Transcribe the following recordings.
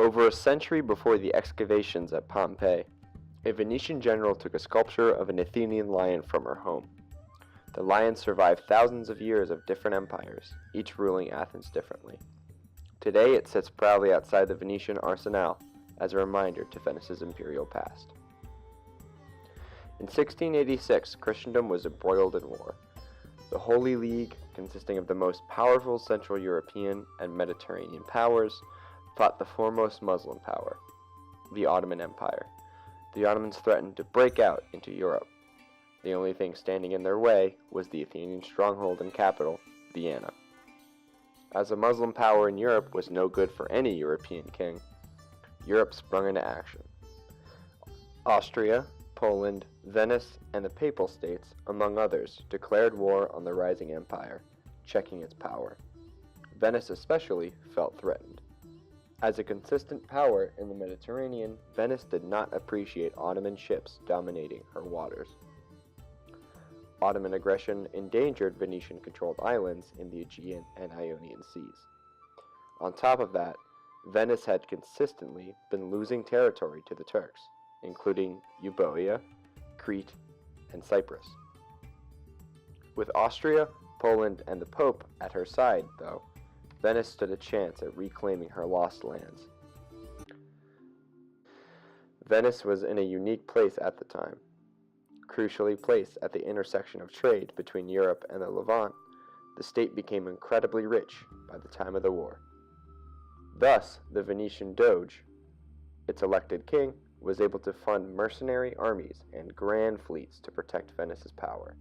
Over a century before the excavations at Pompeii, a Venetian general took a sculpture of an Athenian lion from her home. The lion survived thousands of years of different empires, each ruling Athens differently. Today it sits proudly outside the Venetian Arsenal as a reminder to Venice's imperial past. In 1686, Christendom was embroiled in war. The Holy League, consisting of the most powerful Central European and Mediterranean powers, fought the foremost Muslim power, the Ottoman Empire. The Ottomans threatened to break out into Europe. The only thing standing in their way was the Athenian stronghold and capital, Vienna. As a Muslim power in Europe was no good for any European king, Europe sprung into action. Austria, Poland, Venice, and the Papal States, among others, declared war on the rising empire, checking its power. Venice especially felt threatened. As a consistent power in the Mediterranean, Venice did not appreciate Ottoman ships dominating her waters. Ottoman aggression endangered Venetian-controlled islands in the Aegean and Ionian seas. On top of that, Venice had consistently been losing territory to the Turks, including Euboea, Crete, and Cyprus. With Austria, Poland, and the Pope at her side, though, Venice stood a chance at reclaiming her lost lands. Venice was in a unique place at the time. Crucially placed at the intersection of trade between Europe and the Levant, the state became incredibly rich by the time of the war. Thus, the Venetian Doge, its elected king, was able to fund mercenary armies and grand fleets to protect Venice's power.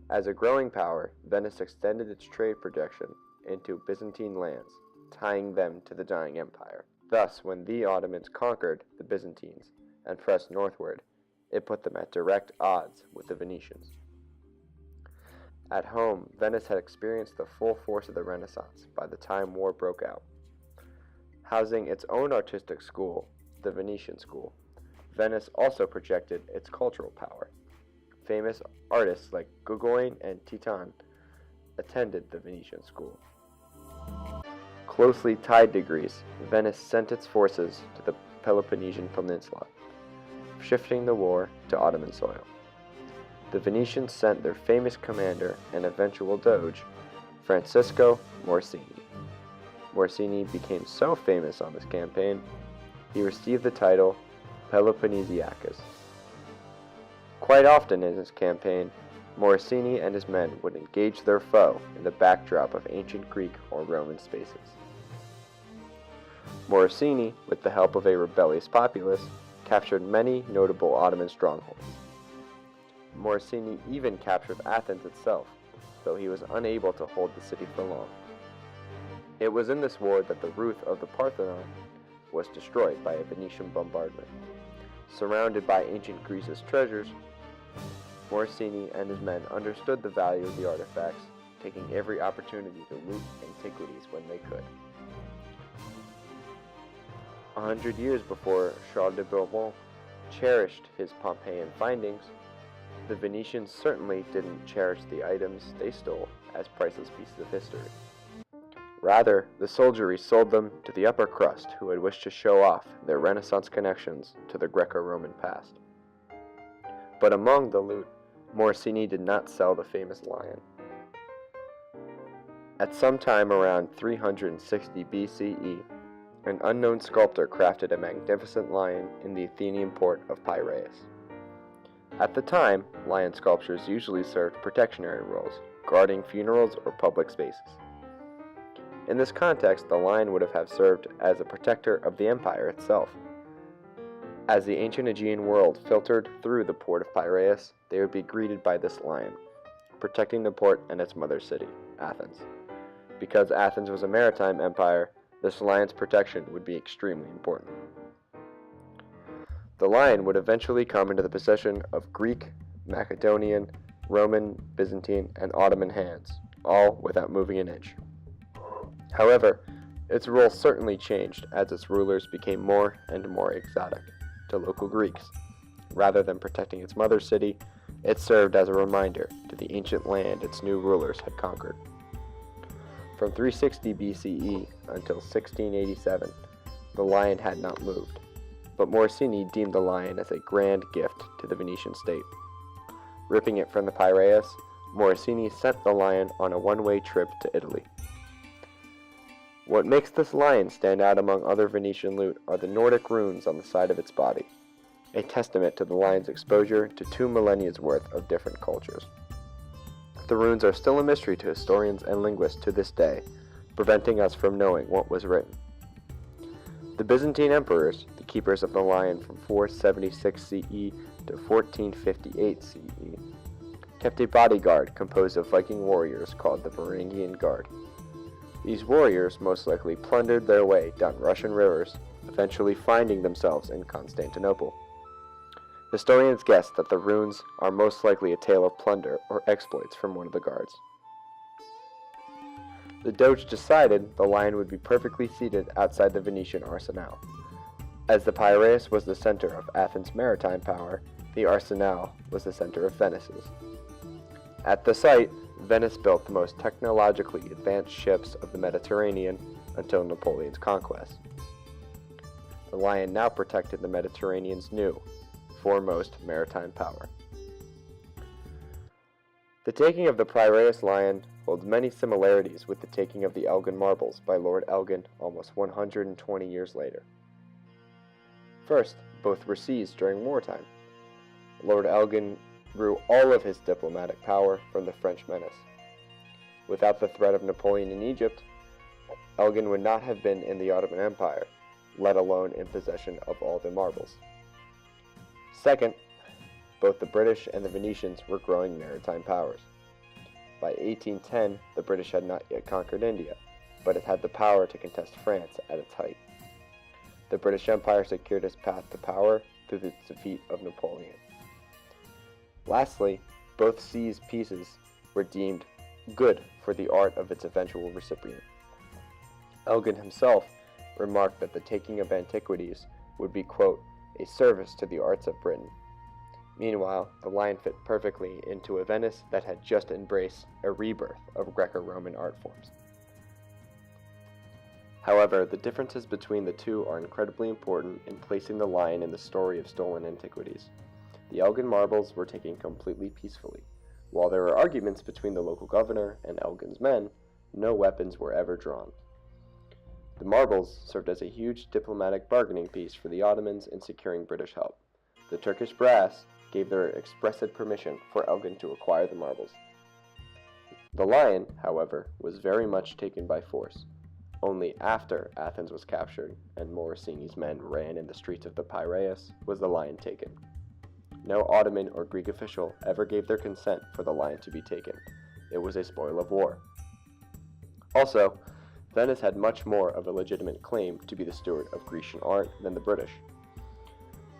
As a growing power, Venice extended its trade projection into Byzantine lands, tying them to the dying empire. Thus, when the Ottomans conquered the Byzantines and pressed northward, it put them at direct odds with the Venetians. At home, Venice had experienced the full force of the Renaissance by the time war broke out. Housing its own artistic school, the Venetian School, Venice also projected its cultural power. Famous artists like Gauguin and Titian attended the Venetian School. Closely tied to Greece, Venice sent its forces to the Peloponnesian Peninsula, shifting the war to Ottoman soil. The Venetians sent their famous commander and eventual doge, Francisco Morosini. Morosini became so famous on this campaign, he received the title Peloponnesiacus. Quite often in his campaign, Morosini and his men would engage their foe in the backdrop of ancient Greek or Roman spaces. Morosini, with the help of a rebellious populace, captured many notable Ottoman strongholds. Morosini even captured Athens itself, though he was unable to hold the city for long. It was in this war that the roof of the Parthenon was destroyed by a Venetian bombardment. Surrounded by ancient Greece's treasures, Morosini and his men understood the value of the artifacts, taking every opportunity to loot antiquities when they could. 100 years before Charles de Bourbon cherished his Pompeian findings, the Venetians certainly didn't cherish the items they stole as priceless pieces of history. Rather, the soldiery sold them to the upper crust who had wished to show off their Renaissance connections to the Greco-Roman past. But among the loot, Morosini did not sell the famous lion. At some time around 360 BCE, an unknown sculptor crafted a magnificent lion in the Athenian port of Piraeus. At the time, lion sculptures usually served protectionary roles, guarding funerals or public spaces. In this context, the lion would have served as a protector of the empire itself. As the ancient Aegean world filtered through the port of Piraeus, they would be greeted by this lion, protecting the port and its mother city, Athens. Because Athens was a maritime empire, this lion's protection would be extremely important. The lion would eventually come into the possession of Greek, Macedonian, Roman, Byzantine, and Ottoman hands, all without moving an inch. However, its role certainly changed as its rulers became more and more exotic to local Greeks. Rather than protecting its mother city, it served as a reminder to the ancient land its new rulers had conquered. From 360 BCE until 1687, the lion had not moved, but Morosini deemed the lion as a grand gift to the Venetian state. Ripping it from the Piraeus, Morosini sent the lion on a one-way trip to Italy. What makes this lion stand out among other Venetian loot are the Nordic runes on the side of its body, a testament to the lion's exposure to 2 millennia's worth of different cultures. The runes are still a mystery to historians and linguists to this day, preventing us from knowing what was written. The Byzantine emperors, the keepers of the lion from 476 CE to 1458 CE, kept a bodyguard composed of Viking warriors called the Varangian Guard. These warriors most likely plundered their way down Russian rivers, eventually finding themselves in Constantinople. Historians guess that the runes are most likely a tale of plunder or exploits from one of the guards. The Doge decided the lion would be perfectly seated outside the Venetian arsenal. As the Piraeus was the center of Athens' maritime power, the arsenal was the center of Venice's. At the site, Venice built the most technologically advanced ships of the Mediterranean until Napoleon's conquest. The lion now protected the Mediterranean's new, foremost maritime power. The taking of the Piraeus lion holds many similarities with the taking of the Elgin marbles by Lord Elgin almost 120 years later. First, both were seized during wartime. Lord Elgin drew all of his diplomatic power from the French menace. Without the threat of Napoleon in Egypt, Elgin would not have been in the Ottoman Empire, let alone in possession of all the marbles. Second, both the British and the Venetians were growing maritime powers. By 1810, the British had not yet conquered India, but it had the power to contest France at its height. The British Empire secured its path to power through the defeat of Napoleon. Lastly, both seized pieces were deemed good for the art of its eventual recipient. Elgin himself remarked that the taking of antiquities would be, quote, a service to the arts of Britain. Meanwhile, the lion fit perfectly into a Venice that had just embraced a rebirth of Greco-Roman art forms. However, the differences between the two are incredibly important in placing the lion in the story of stolen antiquities. The Elgin marbles were taken completely peacefully. While there were arguments between the local governor and Elgin's men, no weapons were ever drawn. The marbles served as a huge diplomatic bargaining piece for the Ottomans in securing British help. The Turkish brass gave their expressed permission for Elgin to acquire the marbles. The lion, however, was very much taken by force. Only after Athens was captured and Morosini's men ran in the streets of the Piraeus was the lion taken. No Ottoman or Greek official ever gave their consent for the lion to be taken. It was a spoil of war. Also, Venice had much more of a legitimate claim to be the steward of Grecian art than the British.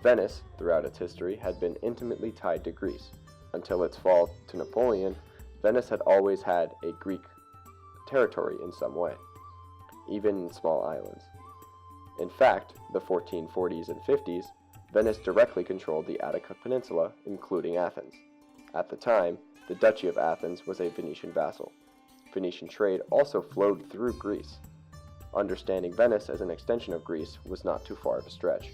Venice, throughout its history, had been intimately tied to Greece. Until its fall to Napoleon, Venice had always had a Greek territory in some way, even in small islands. In fact, the 1440s and 50s, Venice directly controlled the Attica Peninsula, including Athens. At the time, the Duchy of Athens was a Venetian vassal. Venetian trade also flowed through Greece. Understanding Venice as an extension of Greece was not too far of a stretch.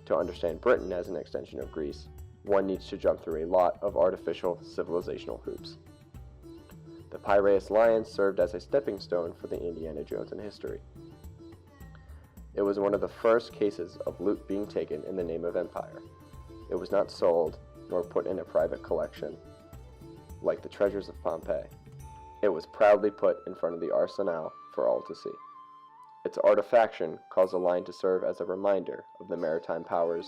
To understand Britain as an extension of Greece, one needs to jump through a lot of artificial civilizational hoops. The Piraeus lion served as a stepping stone for the Indiana Jones in history. It was one of the first cases of loot being taken in the name of empire. It was not sold nor put in a private collection like the treasures of Pompeii. It was proudly put in front of the arsenal for all to see. Its artifaction caused the lion to serve as a reminder of the maritime powers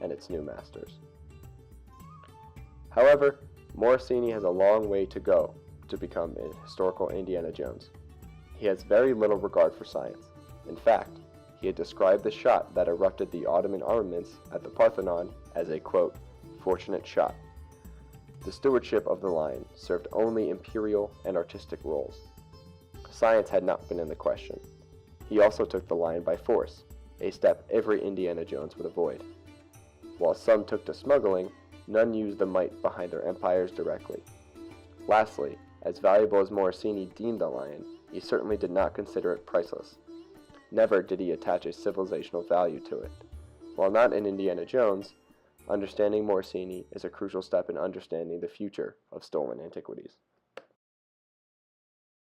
and its new masters. However, Morosini has a long way to go to become a historical Indiana Jones. He has very little regard for science. In fact, he had described the shot that erupted the Ottoman armaments at the Parthenon as a, quote, fortunate shot. The stewardship of the lion served only imperial and artistic roles. Science had not been in the question. He also took the lion by force, a step every Indiana Jones would avoid. While some took to smuggling, none used the might behind their empires directly. Lastly, as valuable as Morosini deemed the lion, he certainly did not consider it priceless. Never did he attach a civilizational value to it. While not in Indiana Jones, understanding Morosini is a crucial step in understanding the future of stolen antiquities.